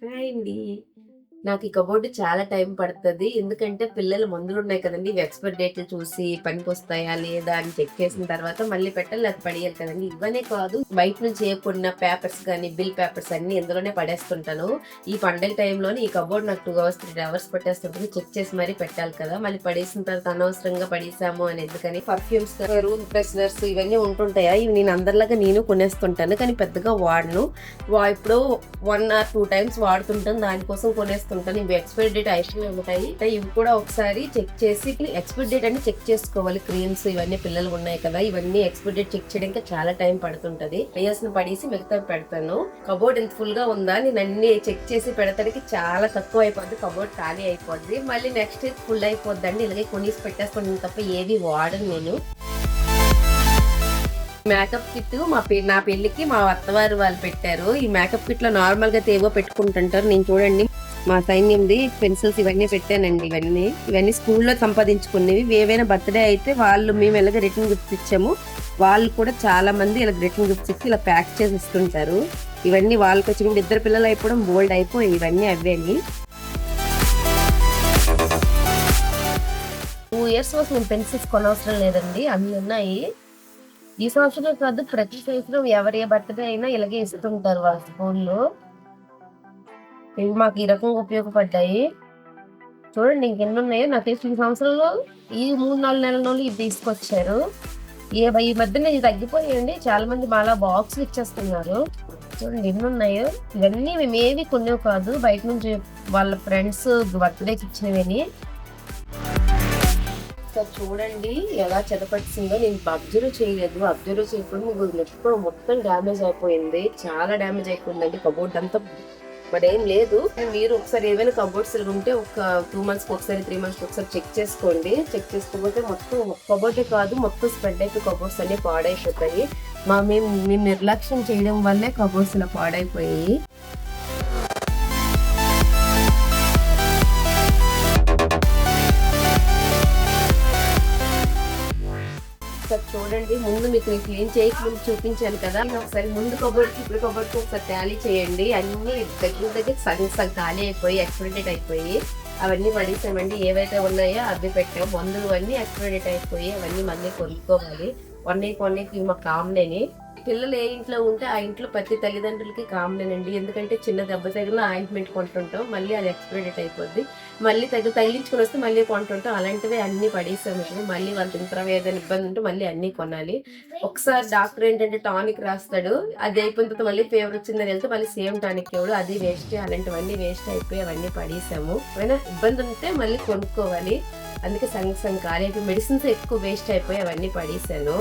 Hi అండి. నాకు ఈ కబోర్డ్ చాలా టైం పడతది. ఎందుకంటే పిల్లల మందులున్నాయి కదండీ! ఇవి ఎక్స్‌పైరీ డేట్లు చూసి పనికొస్తాయా? లేదా? అని చెక్ చేసిన తర్వాత మళ్ళీ పెట్టాలి లేకపోతే పడేయాలి కదండీ! ఇవనే కాదు బయట నుంచి ఏ కొన్న పేపర్స్ గాని, బిల్ పేపర్స్ అన్నీ ఇందులోనే పడేస్తుంటాను. ఈ పండగ టైంలోనే ఈ కబోర్డ్ నాకు 2 అవర్స్, 3 అవర్స్ పట్టేస్తుంటది. చెక్ చేసి మరీ పెట్టాలి కదా! మళ్ళీ పడేసిన తర్వాత అనవసరంగా పడేసాము అని ఎందుకని పర్ఫ్యూమ్స్, రూమ్ ఫ్రెషనర్స్ ఇవన్నీ ఉంటుంటాయా? ఇవి నేను అందరిలాగా నేను కొనేస్తుంటాను. కానీ పెద్దగా వాడను. ఎప్పుడో 1 ఆర్ 2 టైమ్స్ వాడుతుంటాను. దానికోసం కొనేస్తుంటాను. ఇవి ఎక్స్‌పైరీ డేట్ అయిపోయి ఉంటాయి. ఇవి కూడా ఒకసారి చెక్ చేసి ఎక్స్‌పైరీ డేట్ అని చెక్ చేసుకోవాలి. క్రీమ్స్ ఇవన్నీ పిల్లలవి ఉన్నాయి కదా! ఇవన్నీ ఎక్స్‌పైరీ డేట్ చెక్ చేయడానికి చాలా టైం పడుతుంటది. లేయర్స్‌ని పడేసి మిగతావి పెడతాను. కబోర్డ్ ఇంత ఫుల్‌గా ఉందా? నేను అన్ని చెక్ చేసి పెడతానికి చాలా తక్కువ అయిపోద్ది. కబోర్డ్ ఖాళీ అయిపోద్ది. మళ్ళీ నెక్స్ట్ ఫుల్ అయిపోద్దండి. ఇలాగే కొనేసి పెట్టేసుకుంటాను తప్ప ఏవి వాడను నేను. మేకప్ కిట్ నా పెళ్ళికి మా అత్తవారు వాళ్ళు పెట్టారు. ఈ మేకప్ కిట్ లో నార్మల్ గా ఏవో పెట్టుకుంటుంటారు. నేను చూడండి మా సైన్యంది పెన్సిల్స్ ఇవన్నీ పెట్టానండి. ఇవన్నీ స్కూల్లో సంపాదించుకునేవి. ఏవైనా బర్త్డే అయితే మేము ఇలాగ రిటర్న్ గిఫ్ట్స్ ఇచ్చాము. వాళ్ళు కూడా చాలా మంది ఇలా రిటర్న్ గిఫ్ట్స్ ఇచ్చి ఇలా ప్యాక్ చేసి ఇస్తుంటారు. ఇవన్నీ వాళ్ళకి వచ్చినప్పుడు 2 పిల్లలు అయిపోవడం బోల్డ్ అయిపోయి ఇవన్నీ అవేని 2 ఇయర్స్ వరకు నేను పెన్సిల్స్ కొనవసరం లేదండి. అన్ని ఉన్నాయి. ఈ సంవత్సరం కాదు, ప్రతి సంవత్సరం ఎవరి బర్త్డే అయినా ఇలాగే ఇస్తుంటారు వాళ్ళ స్కూల్లో. ఇవి మాకు ఈ రకంగా ఉపయోగపడ్డాయి. చూడండి ఇంకెన్ని ఉన్నాయో. నాకు తెలిసి ఈ సంవత్సరంలో ఈ 3, 4 నెలల్లోనే ఇవి తీసుకొచ్చారు. ఈ మధ్యన ఇది తగ్గిపోయాయండి. చాలా మంది మాలా బాక్స్లు ఇచ్చేస్తున్నారు. చూడండి ఎన్ని ఉన్నాయో. ఇవన్నీ మేమేవి కొనేవి కాదు, బయట నుంచి వాళ్ళ ఫ్రెండ్స్ బర్త్డేకి ఇచ్చినవని. చూడండి ఎలా చెదపట్టిందో. నేను అబ్జర్వ్ చేయలేదు. అబ్జర్వ్ చేయకుండా ఎప్పుడు మొత్తం డ్యామేజ్ అయిపోయింది. చాలా డ్యామేజ్ అయిపోయిందండి కబోర్డ్ అంతా. మరేం లేదు. మీరు ఒకసారి ఏమైనా కబోర్డ్స్ ఉంటే ఒక 2 మంత్స్కి ఒకసారి, 3 మంత్స్కి ఒకసారి చెక్ చేసుకోండి. చెక్ చేసుకోకపోతే మొత్తం కబోర్డే కాదు, మొత్తం స్ప్రెడ్ అయిపోయి కబోర్డ్స్ అన్ని పాడైపోతాయి. మేము నిర్లక్ష్యం చేయడం వల్లే కబోర్డ్స్ ఇలా పాడైపోయాయి. చూడండి ముందు మీకు నేను క్లీన్ చేయకముందు చూపించాను కదా. ఒకసారి ముందు కబోర్డ్కి ఇప్పుడు కబోర్డ్కి ఒకసారి టాలీ చేయండి. అన్ని దగ్గర సగం ఖాళీ అయిపోయి ఎక్స్పైరీ డేట్ అయిపోయి అవన్నీ పడేసామండి. ఏవైతే ఉన్నాయో అవి పెట్టాము. మందులు అన్నీ ఎక్స్పైరీ డేట్ అయిపోయి అవన్నీ మళ్ళీ కొనుక్కోవాలి. కొన్నికి మా కామనేని. పిల్లలు ఏ ఇంట్లో ఉంటే ఆ ఇంట్లో ప్రతి తల్లిదండ్రులకి కామనేనండి. ఎందుకంటే చిన్న దెబ్బ తగిలిన ఆయింట్మెంట్ కొంటుంటాం, మళ్ళీ అది ఎక్స్పైరీ డేట్ అయిపోద్ది. మళ్ళీ తగిలించుకుని వస్తే మళ్ళీ కొంటుంటాం. అలాంటివి అన్ని పడేసాము. మళ్ళీ వాళ్ళ తింటారా ఏదైనా ఇబ్బంది ఉంటే మళ్ళీ అన్ని కొనాలి. ఒకసారి డాక్టర్ ఏంటంటే టానిక్ రాస్తాడు. అది అయిపోయిన తర్వాత మళ్ళీ ఫీవర్ వచ్చిందని వెళ్తే మళ్ళీ సేమ్ టానిక్ ఇవ్వడు. అది వేస్ట్. అలాంటివన్నీ వేస్ట్ అయిపోయి అవన్నీ పడేసాము. ఏమైనా ఇబ్బంది ఉంటే మళ్ళీ కొనుక్కోవాలి. అందుకే సంగ ఖాళీ అయిపోయి మెడిసిన్స్ ఎక్కువ వేస్ట్ అయిపోయి అవన్నీ పడేసాను.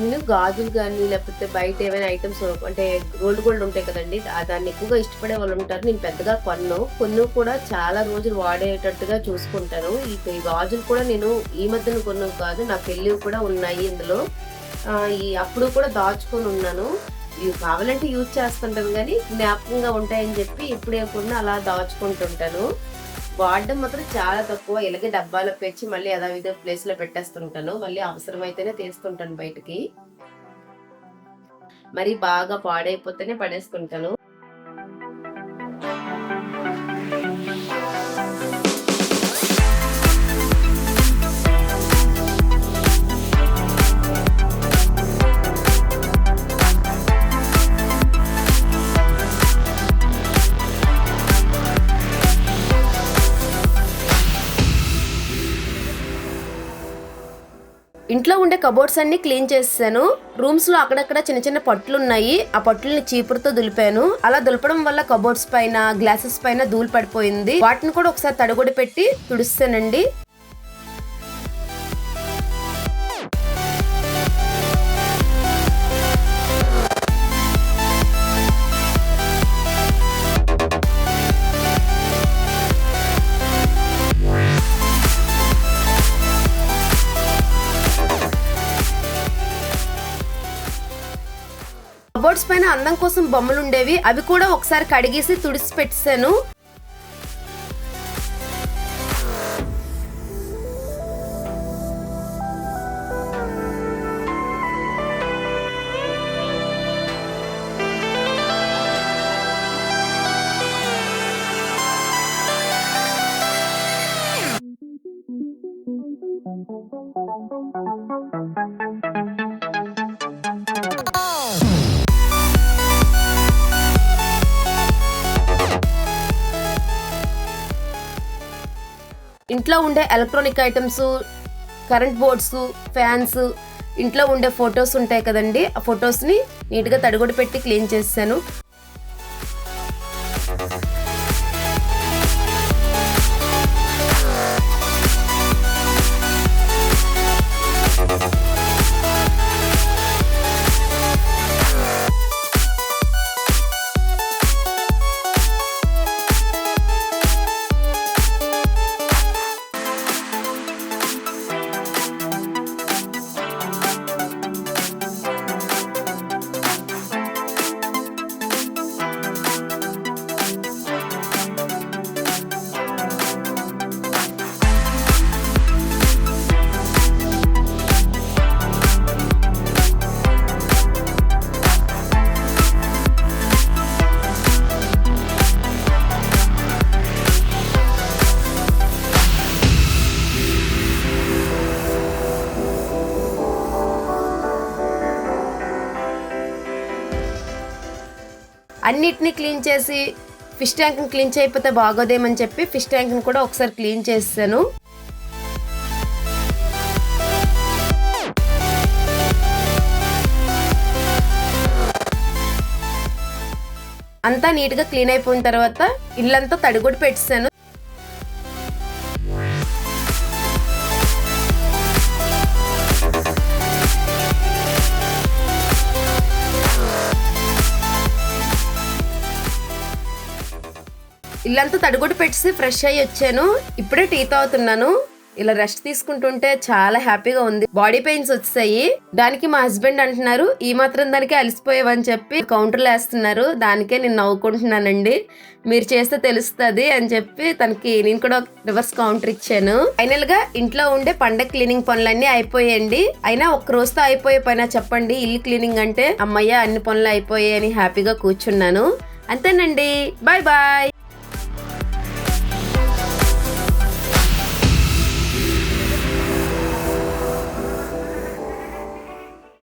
నేను గాజులు కానీ లేకపోతే బయట ఏమైనా ఐటమ్స్ అంటే గోల్డ్ ఉంటాయి కదండి, దాన్ని ఎక్కువగా ఇష్టపడే వాళ్ళు ఉంటారు. నేను పెద్దగా కొన్ని కూడా చాలా రోజులు వాడేటట్టుగా చూసుకుంటాను. ఈ గాజులు కూడా నేను ఈ మధ్యన కొన్నవి కాదు, నా పెళ్ళివి కూడా ఉన్నాయి ఇందులో. అప్పుడు కూడా దాచుకొని ఉన్నాను. ఇవి కావాలంటే యూజ్ చేస్తుంటాను కానీ జ్ఞాపకంగా ఉంటాయని చెప్పి ఇప్పుడే కొన్నా అలా దాచుకుంటుంటాను. వాడడం మాత్రం చాలా తక్కువ. ఇలాగే డబ్బాలో పెంచి మళ్ళీ యథావిధ ప్లేస్ లో పెట్టేస్తుంటాను. మళ్ళీ అవసరమైతేనే తీస్తుంటాను బయటికి. మరి బాగా పాడైపోతేనే పడేస్తుంటాను. ఇంట్లో ఉండే కబోర్డ్స్ అన్ని క్లీన్ చేసాను. రూమ్స్ లో అక్కడక్కడ చిన్న చిన్న పట్లు ఉన్నాయి. ఆ పట్లని చీపురుతో దులిపాను. అలా దులపడం వల్ల కబోర్డ్స్ పైన, గ్లాసెస్ పైన ధూళి పడిపోయింది. వాటిని కూడా ఒకసారి తడిగుడి పెట్టి తుడిస్తానండి. కబోర్డ్స్ పైన అందం కోసం బొమ్మలు ఉండేవి. అవి కూడా ఒకసారి కడిగేసి తుడిసి పెట్టాను. ఇంట్లో ఉండే electronic items, current boards, fans, ఇంట్లో ఉండే ఫొటోస్ ఉంటాయి కదండి, ఆ ఫొటోస్ని నీట్గా తడిగుడి పెట్టి క్లీన్ చేశాను. అన్నిటిని క్లీన్ చేసి ఫిష్ ట్యాంక్ని క్లీన్ చేయకపోతే బాగోదేమని చెప్పి ఫిష్ ట్యాంక్ని కూడా ఒకసారి క్లీన్ చేసాను. అంతా నీట్గా క్లీన్ అయిపోయిన తర్వాత ఇల్లంతా తడిగుడి పెట్టాను. ఇల్లంతా తడిగుడి పెట్టి ఫ్రెష్ అయ్యి వచ్చాను. ఇప్పుడే టీ తాగుతున్నాను. ఇలా రెస్ట్ తీసుకుంటుంటే చాలా హ్యాపీగా ఉంది. బాడీ పెయిన్స్ వచ్చాయి. దానికి మా హస్బెండ్ అంటున్నారు, ఈ మాత్రం దానికి అలసిపోయావని చెప్పి కౌంటర్లు వేస్తున్నారు. దానికే నేను నవ్వుకుంటున్నానండి. మీరు చేస్తే తెలుస్తుంది అని చెప్పి తనకి నేను కూడా రివర్స్ కౌంటర్ ఇచ్చాను. ఫైనల్ గా ఇంట్లో ఉండే పండగ క్లీనింగ్ పనులన్నీ అయిపోయాయండి. అయినా ఒక్క రోజుతో అయిపోయే పైన చెప్పండి. ఇల్లు క్లీనింగ్ అంటే అమ్మయ్య అన్ని పనులు అయిపోయాయి అని హ్యాపీగా కూర్చున్నాను. అంతేనండి. Bye bye.